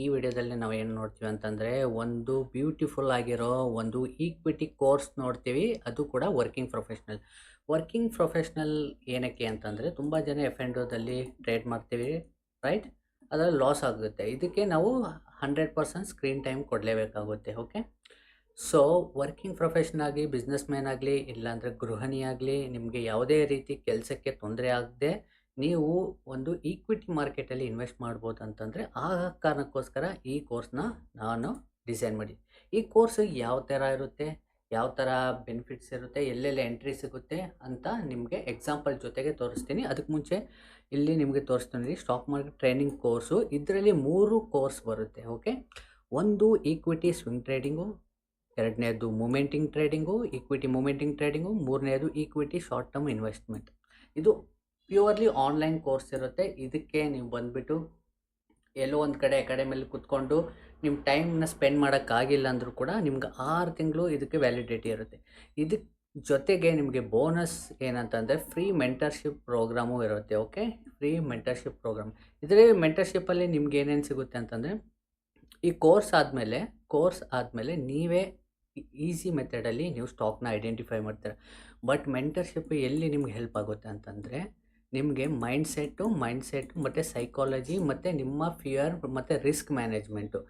ಈ ವಿಡಿಯೋದಲ್ಲಿ ನಾವು ಏನು ನೋಡ್ತೀವಿ ಅಂತಂದರೆ ಒಂದು ಬ್ಯೂಟಿಫುಲ್ ಆಗಿರೋ ಒಂದು ಈಕ್ವಿಟಿ ಕೋರ್ಸ್ ನೋಡ್ತೀವಿ. ಅದು ಕೂಡ ವರ್ಕಿಂಗ್ ಪ್ರೊಫೆಷ್ನಲ್ ಏನಕ್ಕೆ ಅಂತಂದರೆ ತುಂಬ ಜನ ಎಫ್ ಆ್ಯಂಡ್ ಓದಲ್ಲಿ ಟ್ರೇಡ್ ಮಾಡ್ತೀವಿ, ರೈಟ್? ಅದರಲ್ಲಿ ಲಾಸ್ ಆಗುತ್ತೆ. ಇದಕ್ಕೆ ನಾವು 100% ಸ್ಕ್ರೀನ್ ಟೈಮ್ ಕೊಡಲೇಬೇಕಾಗುತ್ತೆ. ಓಕೆ, ಸೊ ವರ್ಕಿಂಗ್ ಪ್ರೊಫೆಷನ್ ಆಗಿ ಬಿಸ್ನೆಸ್ ಮ್ಯಾನ್ ಆಗಲಿ ಇಲ್ಲಾಂದರೆ ಗೃಹಿಣಿ ಆಗಲಿ ನಿಮಗೆ ಯಾವುದೇ ರೀತಿ ಕೆಲಸಕ್ಕೆ ತೊಂದರೆ ಆಗದೆ ನೀವು ಒಂದು ಈಕ್ವಿಟಿ ಮಾರ್ಕೆಟಲ್ಲಿ ಇನ್ವೆಸ್ಟ್ ಮಾಡ್ಬೋದು ಅಂತಂದರೆ ಆ ಕಾರಣಕ್ಕೋಸ್ಕರ ಈ ಕೋರ್ಸ್ನ ನಾನು ಡಿಸೈನ್ ಮಾಡಿ. ಈ ಕೋರ್ಸ್ ಯಾವ ಥರ ಇರುತ್ತೆ, ಯಾವ ಥರ ಬೆನಿಫಿಟ್ಸ್ ಇರುತ್ತೆ, ಎಲ್ಲೆಲ್ಲಿ ಎಂಟ್ರಿ ಸಿಗುತ್ತೆ ಅಂತ ನಿಮಗೆ ಎಕ್ಸಾಂಪಲ್ ಜೊತೆಗೆ ತೋರಿಸ್ತೀನಿ. ಅದಕ್ಕೆ ಮುಂಚೆ ಇಲ್ಲಿ ನಿಮಗೆ ತೋರಿಸ್ತೀನಿ ಸ್ಟಾಕ್ ಮಾರ್ಕೆಟ್ ಟ್ರೈನಿಂಗ್ ಕೋರ್ಸು. ಇದರಲ್ಲಿ 3 ಕೋರ್ಸ್ ಬರುತ್ತೆ. ಓಕೆ, ಒಂದು ಈಕ್ವಿಟಿ ಸ್ವಿಂಗ್ ಟ್ರೇಡಿಂಗು, ಎರಡನೇದು ಮೂಮೆಂಟಿಂಗ್ ಟ್ರೇಡಿಂಗು, ಈಕ್ವಿಟಿ ಮೂಮೆಂಟಿಂಗ್ ಟ್ರೇಡಿಂಗು, ಮೂರನೇದು ಈಕ್ವಿಟಿ ಶಾರ್ಟ್ ಟರ್ಮ್ ಇನ್ವೆಸ್ಟ್ಮೆಂಟ್. ಇದು ಪ್ಯೂರ್ಲಿ ಆನ್ಲೈನ್ ಕೋರ್ಸ್ ಇರುತ್ತೆ. ಇದಕ್ಕೆ ನೀವು ಬಂದುಬಿಟ್ಟು ಎಲ್ಲೋ ಒಂದು ಕಡೆ ಅಕಾಡೆಮಿಯಲ್ಲಿ ಕೂತ್ಕೊಂಡು ನಿಮ್ಮ ಟೈಮ್ನ ಸ್ಪೆಂಡ್ ಮಾಡೋಕ್ಕಾಗಿಲ್ಲ ಅಂದರೂ ಕೂಡ ನಿಮ್ಗೆ 6 ತಿಂಗಳು ಇದಕ್ಕೆ ವ್ಯಾಲಿಡಿಟಿ ಇರುತ್ತೆ. ಇದಕ್ಕೆ ಜೊತೆಗೆ ನಿಮಗೆ ಬೋನಸ್ ಏನಂತಂದರೆ ಫ್ರೀ ಮೆಂಟರ್ಶಿಪ್ ಪ್ರೋಗ್ರಾಮು ಇರುತ್ತೆ. Okay, free mentorship programme. ಇದರಲ್ಲಿ ಮೆಂಟರ್ಶಿಪ್ಪಲ್ಲಿ ನಿಮ್ಗೆ ಏನೇನು ಸಿಗುತ್ತೆ ಅಂತಂದರೆ ಈ ಕೋರ್ಸ್ ಆದಮೇಲೆ ನೀವೇ ಈಸಿ ಮೆಥಡಲ್ಲಿ ನೀವು ಸ್ಟಾಕ್ನ ಐಡೆಂಟಿಫೈ ಮಾಡ್ತೀರ. ಬಟ್ ಮೆಂಟರ್ಶಿಪ್ ಎಲ್ಲಿ ನಿಮ್ಗೆ ಹೆಲ್ಪ್ ಆಗುತ್ತೆ ಅಂತಂದರೆ ನಿಮಗೆ ಮೈಂಡ್ಸೆಟ್ಟು ಮತ್ತು ಸೈಕಾಲಜಿ ಮತ್ತು ನಿಮ್ಮ ಫಿಯರ್ ಮತ್ತು ರಿಸ್ಕ್ ಮ್ಯಾನೇಜ್ಮೆಂಟು